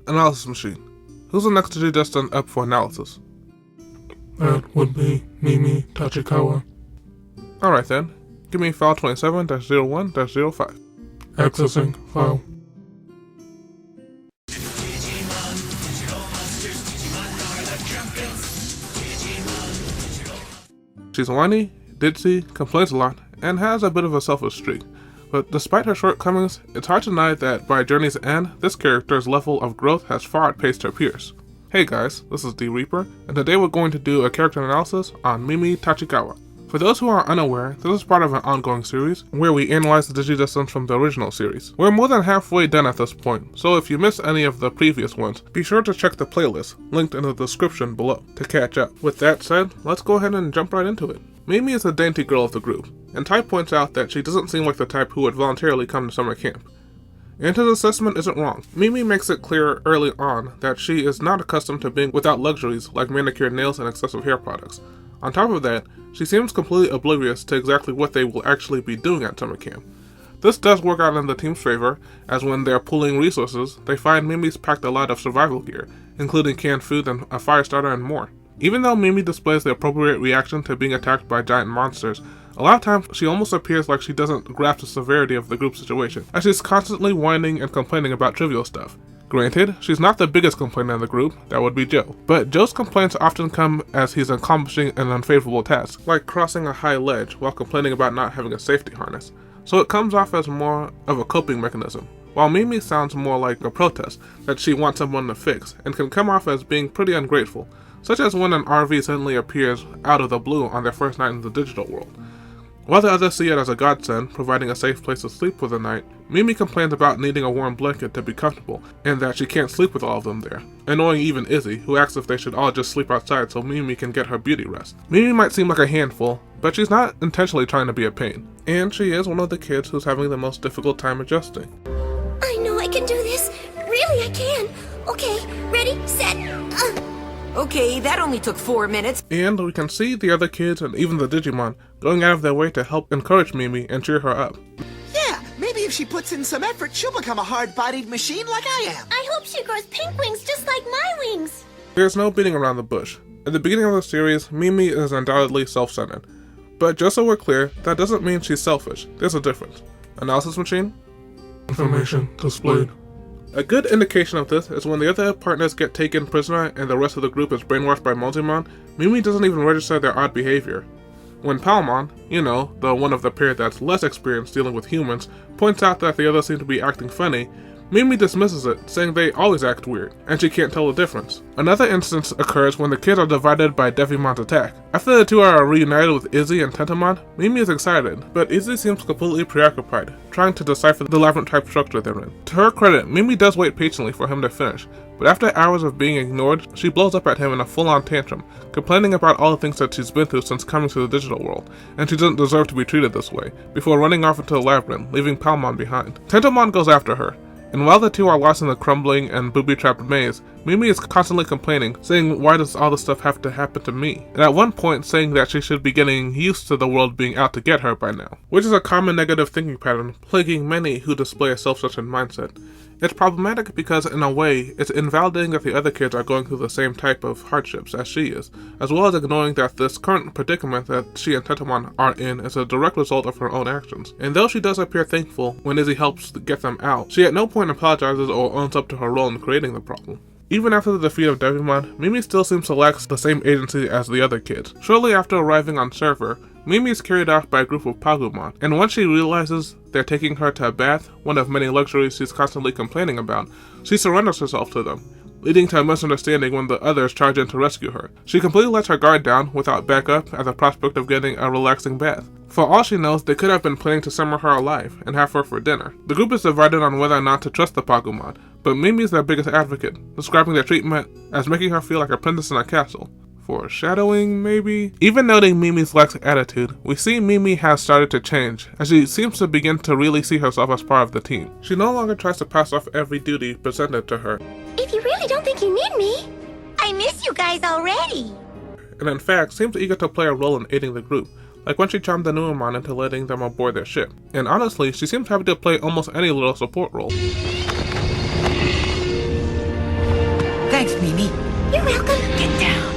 Analysis machine. Who's the next DigiDestined up for analysis? That would be Mimi Tachikawa. Alright then. Give me file 27-01-05. Accessing file. She's whiny, ditzy, complains a lot, and has a bit of a selfish streak. But despite her shortcomings, it's hard to deny that by Journey's end, this character's level of growth has far outpaced her peers. Hey guys, this is D Reaper, and today we're going to do a character analysis on Mimi Tachikawa. For those who are unaware, this is part of an ongoing series, where we analyze the DigiDestined from the original series. We're more than halfway done at this point, so if you missed any of the previous ones, be sure to check the playlist, linked in the description below, to catch up. With that said, let's go ahead and jump right into it. Mimi is the dainty girl of the group, and Ty points out that she doesn't seem like the type who would voluntarily come to summer camp. And his assessment isn't wrong. Mimi makes it clear early on that she is not accustomed to being without luxuries like manicured nails and excessive hair products. On top of that, she seems completely oblivious to exactly what they will actually be doing at summer camp. This does work out in the team's favor, as when they're pooling resources, they find Mimi's packed a lot of survival gear, including canned food and a fire starter and more. Even though Mimi displays the appropriate reaction to being attacked by giant monsters, a lot of times she almost appears like she doesn't grasp the severity of the group situation, as she's constantly whining and complaining about trivial stuff. Granted, she's not the biggest complainer in the group, that would be Joe, but Joe's complaints often come as he's accomplishing an unfavorable task, like crossing a high ledge while complaining about not having a safety harness, so it comes off as more of a coping mechanism, while Mimi sounds more like a protest that she wants someone to fix, and can come off as being pretty ungrateful, such as when an RV suddenly appears out of the blue on their first night in the digital world. While the others see it as a godsend, providing a safe place to sleep for the night, Mimi complains about needing a warm blanket to be comfortable, and that she can't sleep with all of them there, annoying even Izzy, who asks if they should all just sleep outside so Mimi can get her beauty rest. Mimi might seem like a handful, but she's not intentionally trying to be a pain, and she is one of the kids who's having the most difficult time adjusting. I know I can do this. Really, I can. Okay, ready, set, Okay, that only took 4 minutes. And we can see the other kids and even the Digimon going out of their way to help encourage Mimi and cheer her up. Yeah, maybe if she puts in some effort, she'll become a hard-bodied machine like I am. I hope she grows pink wings just like my wings. There's no beating around the bush. At the beginning of the series, Mimi is undoubtedly self-centered. But just so we're clear, that doesn't mean she's selfish. There's a difference. Analysis machine? Information displayed. A good indication of this is when the other partners get taken prisoner and the rest of the group is brainwashed by Multimon, Mimi doesn't even register their odd behavior. When Palmon, you know, the one of the pair that's less experienced dealing with humans, points out that the others seem to be acting funny, Mimi dismisses it, saying they always act weird, and she can't tell the difference. Another instance occurs when the kids are divided by Devimon's attack. After the two are reunited with Izzy and Tentomon, Mimi is excited, but Izzy seems completely preoccupied, trying to decipher the labyrinth type structure they're in. To her credit, Mimi does wait patiently for him to finish, but after hours of being ignored, she blows up at him in a full-on tantrum, complaining about all the things that she's been through since coming to the digital world, and she doesn't deserve to be treated this way, before running off into the labyrinth, leaving Palmon behind. Tentomon goes after her, and while the two are lost in the crumbling and booby-trapped maze, Mimi is constantly complaining, saying why does all this stuff have to happen to me, and at one point saying that she should be getting used to the world being out to get her by now, which is a common negative thinking pattern plaguing many who display a self-centered mindset. It's problematic because, in a way, it's invalidating that the other kids are going through the same type of hardships as she is, as well as ignoring that this current predicament that she and Tentomon are in is a direct result of her own actions. And though she does appear thankful when Izzy helps get them out, she at no point apologizes or owns up to her role in creating the problem. Even after the defeat of Devimon, Mimi still seems to lack the same agency as the other kids. Shortly after arriving on server, Mimi is carried off by a group of Pagumon, and once she realizes they're taking her to a bath, one of many luxuries she's constantly complaining about, she surrenders herself to them, leading to a misunderstanding when the others charge in to rescue her. She completely lets her guard down without backup at the prospect of getting a relaxing bath. For all she knows, they could have been planning to summer her alive and have her for dinner. The group is divided on whether or not to trust the Pagumon, but Mimi is their biggest advocate, describing their treatment as making her feel like a princess in a castle. Foreshadowing, maybe? Even noting Mimi's lax attitude, we see Mimi has started to change, as she seems to begin to really see herself as part of the team. She no longer tries to pass off every duty presented to her. If you really don't think you need me, I miss you guys already. And in fact, seems eager to play a role in aiding the group, like when she charmed the Nuamon into letting them aboard their ship. And honestly, she seems happy to play almost any little support role. Thanks, Mimi. You're welcome. Get down.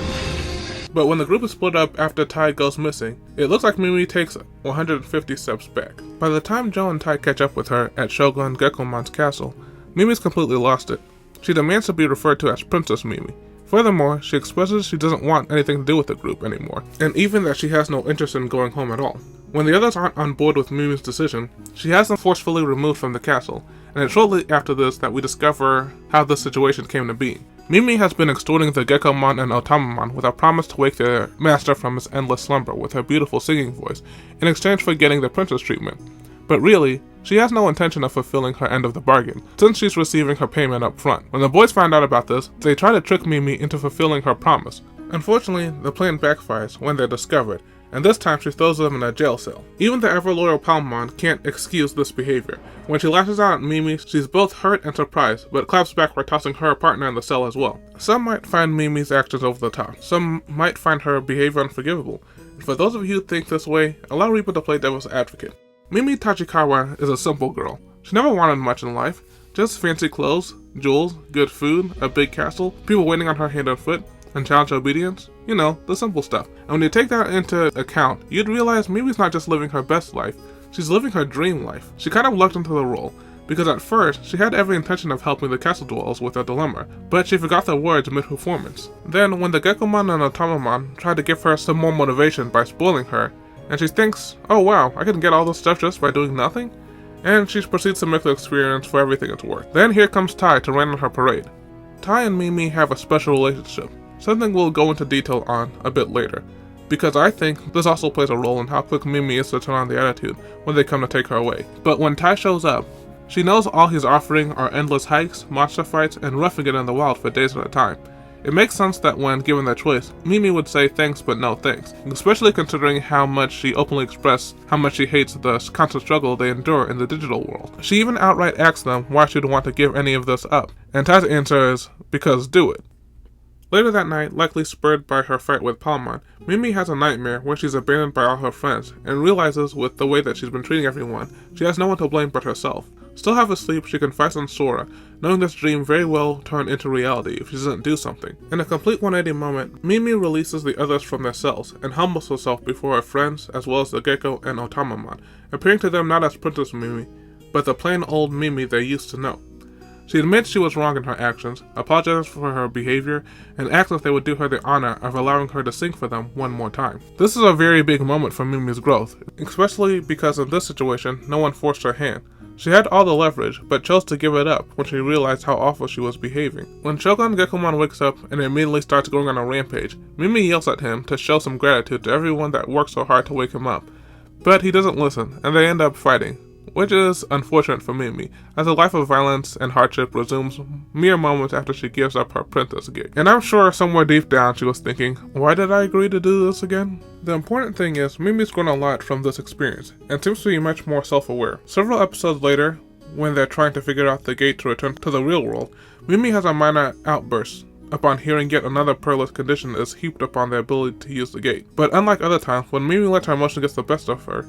But when the group is split up after Tai goes missing, it looks like Mimi takes 150 steps back. By the time Joe and Tai catch up with her at Shogun Gekkomon's castle, Mimi's completely lost it. She demands to be referred to as Princess Mimi. Furthermore, she expresses she doesn't want anything to do with the group anymore, and even that she has no interest in going home at all. When the others aren't on board with Mimi's decision, she has them forcefully removed from the castle, and it's shortly after this that we discover how this situation came to be. Mimi has been extorting the Gekkomon and Otamamon with a promise to wake their master from his endless slumber with her beautiful singing voice, in exchange for getting the princess treatment. But really, she has no intention of fulfilling her end of the bargain, since she's receiving her payment up front. When the boys find out about this, they try to trick Mimi into fulfilling her promise. Unfortunately, the plan backfires when they're discovered, and this time she throws them in a jail cell. Even the ever-loyal Palmon can't excuse this behavior. When she lashes out at Mimi, she's both hurt and surprised, but claps back by tossing her partner in the cell as well. Some might find Mimi's actions over the top. Some might find her behavior unforgivable. And for those of you who think this way, allow Reaper to play devil's advocate. Mimi Tachikawa is a simple girl. She never wanted much in life. Just fancy clothes, jewels, good food, a big castle, people waiting on her hand and foot, and challenge obedience. You know, the simple stuff. And when you take that into account, you'd realize Mimi's not just living her best life, she's living her dream life. She kind of lucked into the role, because at first, she had every intention of helping the castle dwellers with their dilemma, but she forgot the words mid-performance. Then, when the Gekkomon and Otamamon tried to give her some more motivation by spoiling her, and she thinks, oh wow, I can get all this stuff just by doing nothing? And she proceeds to make the experience for everything it's worth. Then here comes Tai to rain on her parade. Tai and Mimi have a special relationship, something we'll go into detail on a bit later, because I think this also plays a role in how quick Mimi is to turn on the attitude when they come to take her away. But when Tai shows up, she knows all he's offering are endless hikes, monster fights, and roughing it in the wild for days at a time. It makes sense that when given the choice, Mimi would say thanks but no thanks, especially considering how much she openly expressed how much she hates the constant struggle they endure in the digital world. She even outright asks them why she'd want to give any of this up, and Tai's answer is, because do it. Later that night, likely spurred by her fight with Palmon, Mimi has a nightmare where she's abandoned by all her friends, and realizes with the way that she's been treating everyone, she has no one to blame but herself. Still half asleep, she confides in Sora, knowing this dream very well turn into reality if she doesn't do something. In a complete 180 moment, Mimi releases the others from their cells, and humbles herself before her friends as well as the Gecko and Otamamon, appearing to them not as Princess Mimi, but the plain old Mimi they used to know. She admits she was wrong in her actions, apologizes for her behavior, and asks if they would do her the honor of allowing her to sing for them one more time. This is a very big moment for Mimi's growth, especially because in this situation, no one forced her hand. She had all the leverage, but chose to give it up when she realized how awful she was behaving. When Shogun Gekkomon wakes up and immediately starts going on a rampage, Mimi yells at him to show some gratitude to everyone that worked so hard to wake him up. But he doesn't listen, and they end up fighting, which is unfortunate for Mimi, as a life of violence and hardship resumes mere moments after she gives up her princess gig. And I'm sure somewhere deep down she was thinking, why did I agree to do this again? The important thing is, Mimi's grown a lot from this experience, and seems to be much more self-aware. Several episodes later, when they're trying to figure out the gate to return to the real world, Mimi has a minor outburst upon hearing yet another perilous condition is heaped upon their ability to use the gate. But unlike other times, when Mimi lets her emotion get the best of her,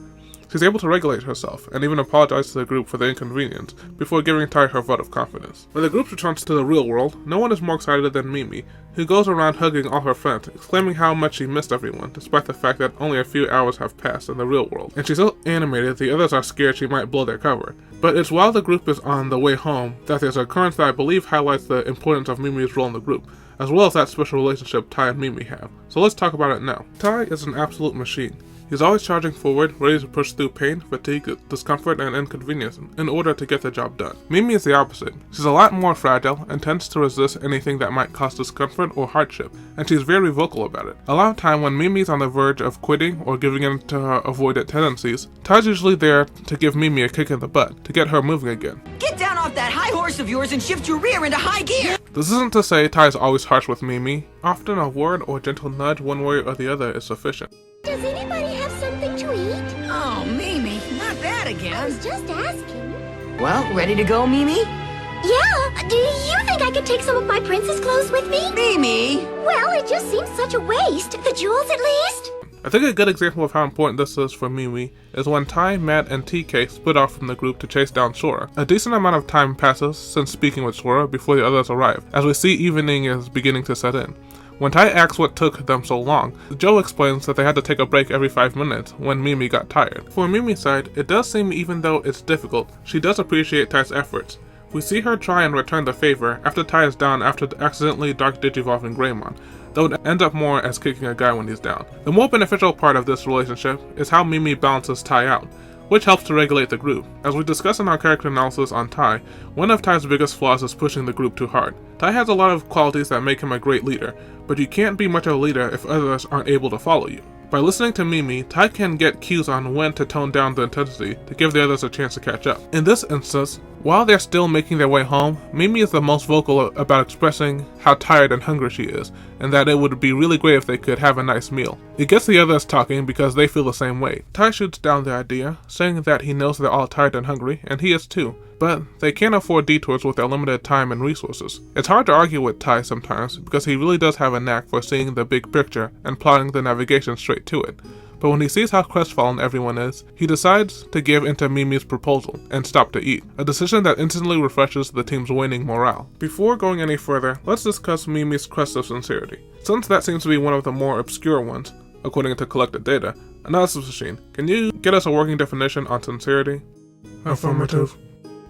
she's able to regulate herself, and even apologize to the group for the inconvenience, before giving Tai her vote of confidence. When the group returns to the real world, no one is more excited than Mimi, who goes around hugging all her friends, exclaiming how much she missed everyone, despite the fact that only a few hours have passed in the real world. And she's so animated, the others are scared she might blow their cover. But it's while the group is on the way home that there's an occurrence that I believe highlights the importance of Mimi's role in the group, as well as that special relationship Tai and Mimi have. So let's talk about it now. Tai is an absolute machine. He's always charging forward, ready to push through pain, fatigue, discomfort, and inconvenience in order to get the job done. Mimi is the opposite. She's a lot more fragile and tends to resist anything that might cause discomfort or hardship, and she's very vocal about it. A lot of time when Mimi's on the verge of quitting or giving in to her avoidant tendencies, Tai's usually there to give Mimi a kick in the butt, to get her moving again. Get down off that high horse of yours and shift your rear into high gear! This isn't to say Tai is always harsh with Mimi. Often a word or gentle nudge one way or the other is sufficient. Does anybody have something to eat? Oh, Mimi, not that I again. was just asking. Well, ready to go, Mimi? Yeah, do you think I could take some of my princess clothes with me? Mimi! Well, it just seems such a waste. The jewels, at least. I think a good example of how important this is for Mimi is when Tai, Matt, and TK split off from the group to chase down Sora. A decent amount of time passes since speaking with Sora before the others arrive, as we see evening is beginning to set in. When Tai asks what took them so long, Joe explains that they had to take a break every 5 minutes when Mimi got tired. For Mimi's side, it does seem even though it's difficult, she does appreciate Tai's efforts. We see her try and return the favor after Tai is down after accidentally Dark Digivolving Greymon, though it ends up more as kicking a guy when he's down. The more beneficial part of this relationship is how Mimi balances Tai out, which helps to regulate the group. As we discuss in our character analysis on Tai, one of Tai's biggest flaws is pushing the group too hard. Tai has a lot of qualities that make him a great leader, but you can't be much of a leader if others aren't able to follow you. By listening to Mimi, Tai can get cues on when to tone down the intensity to give the others a chance to catch up. In this instance, while they're still making their way home, Mimi is the most vocal about expressing how tired and hungry she is, and that it would be really great if they could have a nice meal. It gets the others talking because they feel the same way. Tai shoots down the idea, saying that he knows they're all tired and hungry, and he is too, but they can't afford detours with their limited time and resources. It's hard to argue with Tai sometimes because he really does have a knack for seeing the big picture and plotting the navigation straight to it. But when he sees how crestfallen everyone is, he decides to give into Mimi's proposal and stop to eat, a decision that instantly refreshes the team's waning morale. Before going any further, let's discuss Mimi's Crest of Sincerity. Since that seems to be one of the more obscure ones, according to collected data, Analysis Machine, can you get us a working definition on sincerity? Affirmative.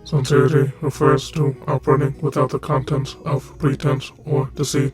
Sincerity refers to operating without the contents of pretense or deceit.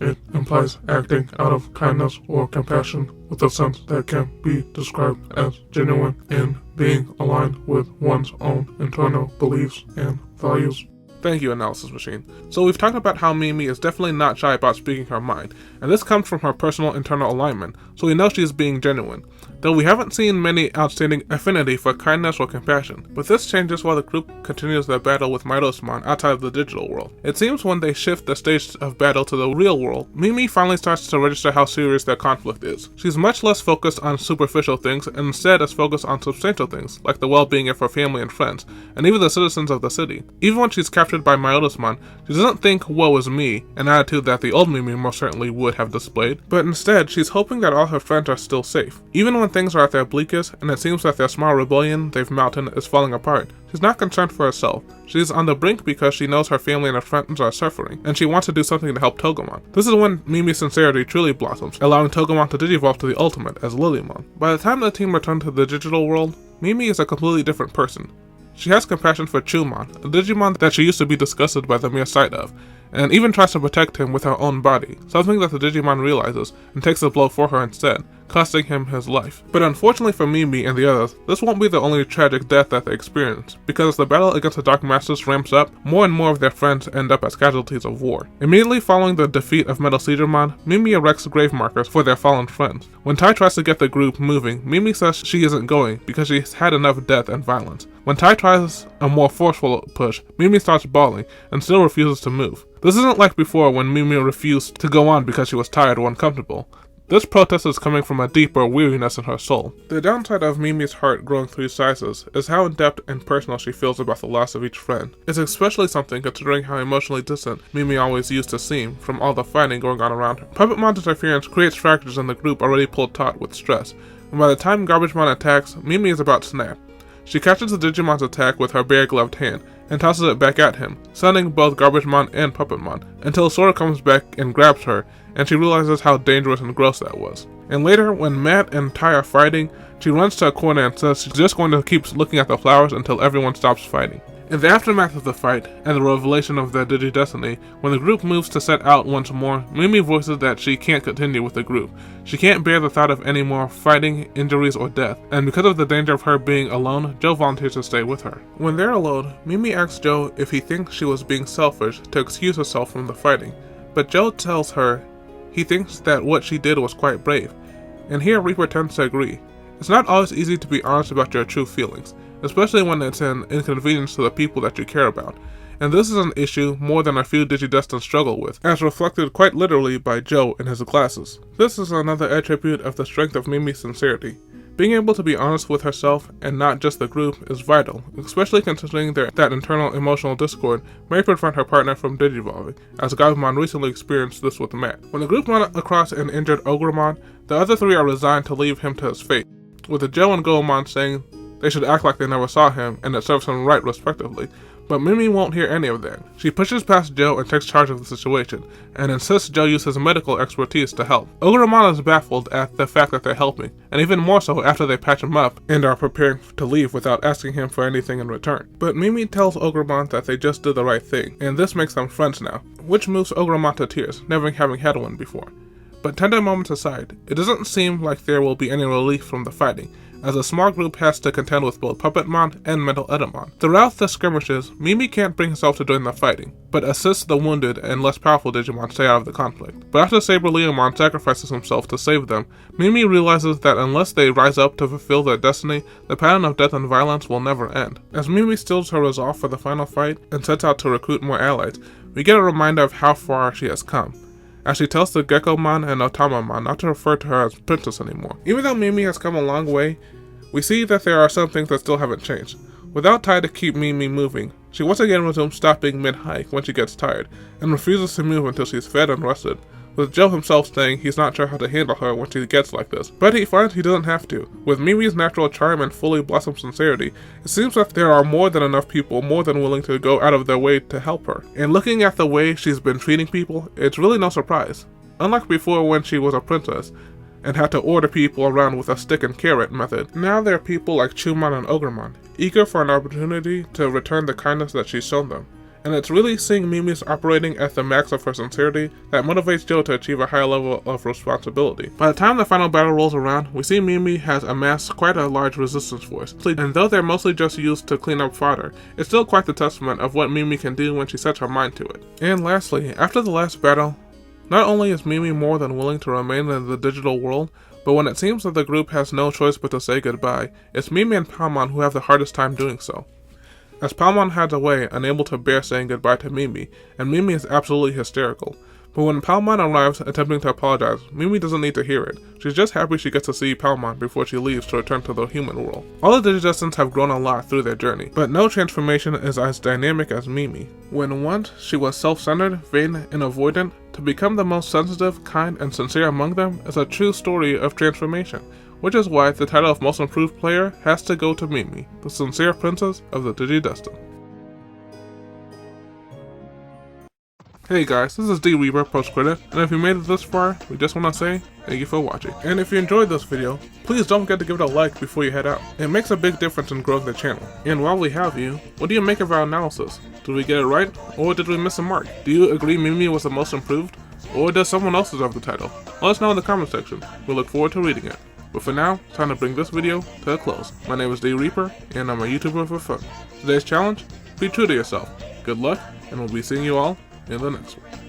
It implies acting out of kindness or compassion with a sense that can be described as genuine in being aligned with one's own internal beliefs and values. Thank you, Analysis Machine. So we've talked about how Mimi is definitely not shy about speaking her mind, and this comes from her personal internal alignment, so we know she's being genuine. Though we haven't seen many outstanding affinity for kindness or compassion, but this changes while the group continues their battle with Mitosmon outside of the digital world. It seems when they shift the stage of battle to the real world, Mimi finally starts to register how serious their conflict is. She's much less focused on superficial things and instead is focused on substantial things, like the well-being of her family and friends, and even the citizens of the city. Even when she's captured by Mitosmon, she doesn't think woe is me, an attitude that the old Mimi most certainly would have displayed, but instead she's hoping that all her friends are still safe. Even when things are at their bleakest, and it seems that their small rebellion they've mounted is falling apart, she's not concerned for herself. She's on the brink because she knows her family and her friends are suffering, and she wants to do something to help Togemon. This is when Mimi's sincerity truly blossoms, allowing Togemon to digivolve to the ultimate as Lilymon. By the time the team return to the digital world, Mimi is a completely different person. She has compassion for Chumon, a Digimon that she used to be disgusted by the mere sight of, and even tries to protect him with her own body, something that the Digimon realizes and takes the blow for her instead, costing him his life. But unfortunately for Mimi and the others, this won't be the only tragic death that they experience, because as the battle against the Dark Masters ramps up, more and more of their friends end up as casualties of war. Immediately following the defeat of Metal Seedramon, Mimi erects grave markers for their fallen friends. When Tai tries to get the group moving, Mimi says she isn't going because she's had enough death and violence. When Tai tries a more forceful push, Mimi starts bawling and still refuses to move. This isn't like before when Mimi refused to go on because she was tired or uncomfortable. This protest is coming from a deeper weariness in her soul. The downside of Mimi's heart growing 3 sizes is how in-depth and personal she feels about the loss of each friend. It's especially something considering how emotionally distant Mimi always used to seem from all the fighting going on around her. Puppetmon's interference creates fractures in the group already pulled taut with stress, and by the time Garbagemon attacks, Mimi is about to snap. She catches the Digimon's attack with her bare-gloved hand and tosses it back at him, stunning both Garbagemon and Puppetmon, until Sora comes back and grabs her, and she realizes how dangerous and gross that was. And later, when Matt and Tai are fighting, she runs to a corner and says she's just going to keep looking at the flowers until everyone stops fighting. In the aftermath of the fight, and the revelation of their DigiDestined, when the group moves to set out once more, Mimi voices that she can't continue with the group. She can't bear the thought of any more fighting, injuries, or death, and because of the danger of her being alone, Joe volunteers to stay with her. When they're alone, Mimi asks Joe if he thinks she was being selfish to excuse herself from the fighting, but Joe tells her he thinks that what she did was quite brave, and here Reaper tends to agree. It's not always easy to be honest about your true feelings, especially when it's an inconvenience to the people that you care about, and this is an issue more than a few DigiDestined struggle with, as reflected quite literally by Joe in his glasses. This is another attribute of the strength of Mimi's sincerity. Being able to be honest with herself and not just the group is vital, especially considering that internal emotional discord may prevent her partner from digivolving, as Gabumon recently experienced this with Matt. When the group run across an injured Ogremon, the other three are resigned to leave him to his fate, with Joe and Goemon saying they should act like they never saw him and it serves him right respectively. But Mimi won't hear any of that. She pushes past Joe and takes charge of the situation, and insists Joe use his medical expertise to help. Ogremon is baffled at the fact that they're helping, and even more so after they patch him up and are preparing to leave without asking him for anything in return. But Mimi tells Ogremon that they just did the right thing, and this makes them friends now, which moves Ogremon to tears, never having had one before. But tender moments aside, it doesn't seem like there will be any relief from the fighting, as a small group has to contend with both Puppetmon and Mental Edamon. Throughout the skirmishes, Mimi can't bring herself to join the fighting, but assists the wounded and less powerful Digimon stay out of the conflict. But after Saber Leomon sacrifices himself to save them, Mimi realizes that unless they rise up to fulfill their destiny, the pattern of death and violence will never end. As Mimi stills her resolve for the final fight and sets out to recruit more allies, we get a reminder of how far she has come, as she tells the Gekomon and Otamamon not to refer to her as Princess anymore. Even though Mimi has come a long way, we see that there are some things that still haven't changed. Without Tai to keep Mimi moving, she once again resumes stopping mid-hike when she gets tired, and refuses to move until she's fed and rested, with Joe himself saying he's not sure how to handle her when she gets like this. But he finds he doesn't have to. With Mimi's natural charm and fully blossomed sincerity, it seems that there are more than enough people more than willing to go out of their way to help her. And looking at the way she's been treating people, it's really no surprise. Unlike before when she was a princess, and had to order people around with a stick and carrot method, now there are people like Chumon and Ogremon, eager for an opportunity to return the kindness that she's shown them. And it's really seeing Mimi's operating at the max of her sincerity that motivates Joe to achieve a higher level of responsibility. By the time the final battle rolls around, we see Mimi has amassed quite a large resistance force, and though they're mostly just used to clean up fodder, it's still quite the testament of what Mimi can do when she sets her mind to it. And lastly, after the last battle, not only is Mimi more than willing to remain in the digital world, but when it seems that the group has no choice but to say goodbye, it's Mimi and Palmon who have the hardest time doing so. As Palmon hides away, unable to bear saying goodbye to Mimi, and Mimi is absolutely hysterical. But when Palmon arrives attempting to apologize, Mimi doesn't need to hear it. She's just happy she gets to see Palmon before she leaves to return to the human world. All the DigiDestineds have grown a lot through their journey, but no transformation is as dynamic as Mimi. When once she was self-centered, vain, and avoidant, to become the most sensitive, kind, and sincere among them is a true story of transformation, which is why the title of Most Improved Player has to go to Mimi, the sincere princess of the DigiDestined. Hey guys, this is D Reaper Post Credit, and if you made it this far, we just want to say thank you for watching. And if you enjoyed this video, please don't forget to give it a like before you head out. It makes a big difference in growing the channel. And while we have you, what do you make of our analysis? Did we get it right, or did we miss a mark? Do you agree Mimi was the most improved, or does someone else deserve the title? Let us know in the comment section. We look forward to reading it. But for now, it's time to bring this video to a close. My name is D Reaper, and I'm a YouTuber for fun. Today's challenge? Be true to yourself. Good luck, and we'll be seeing you all in the next one.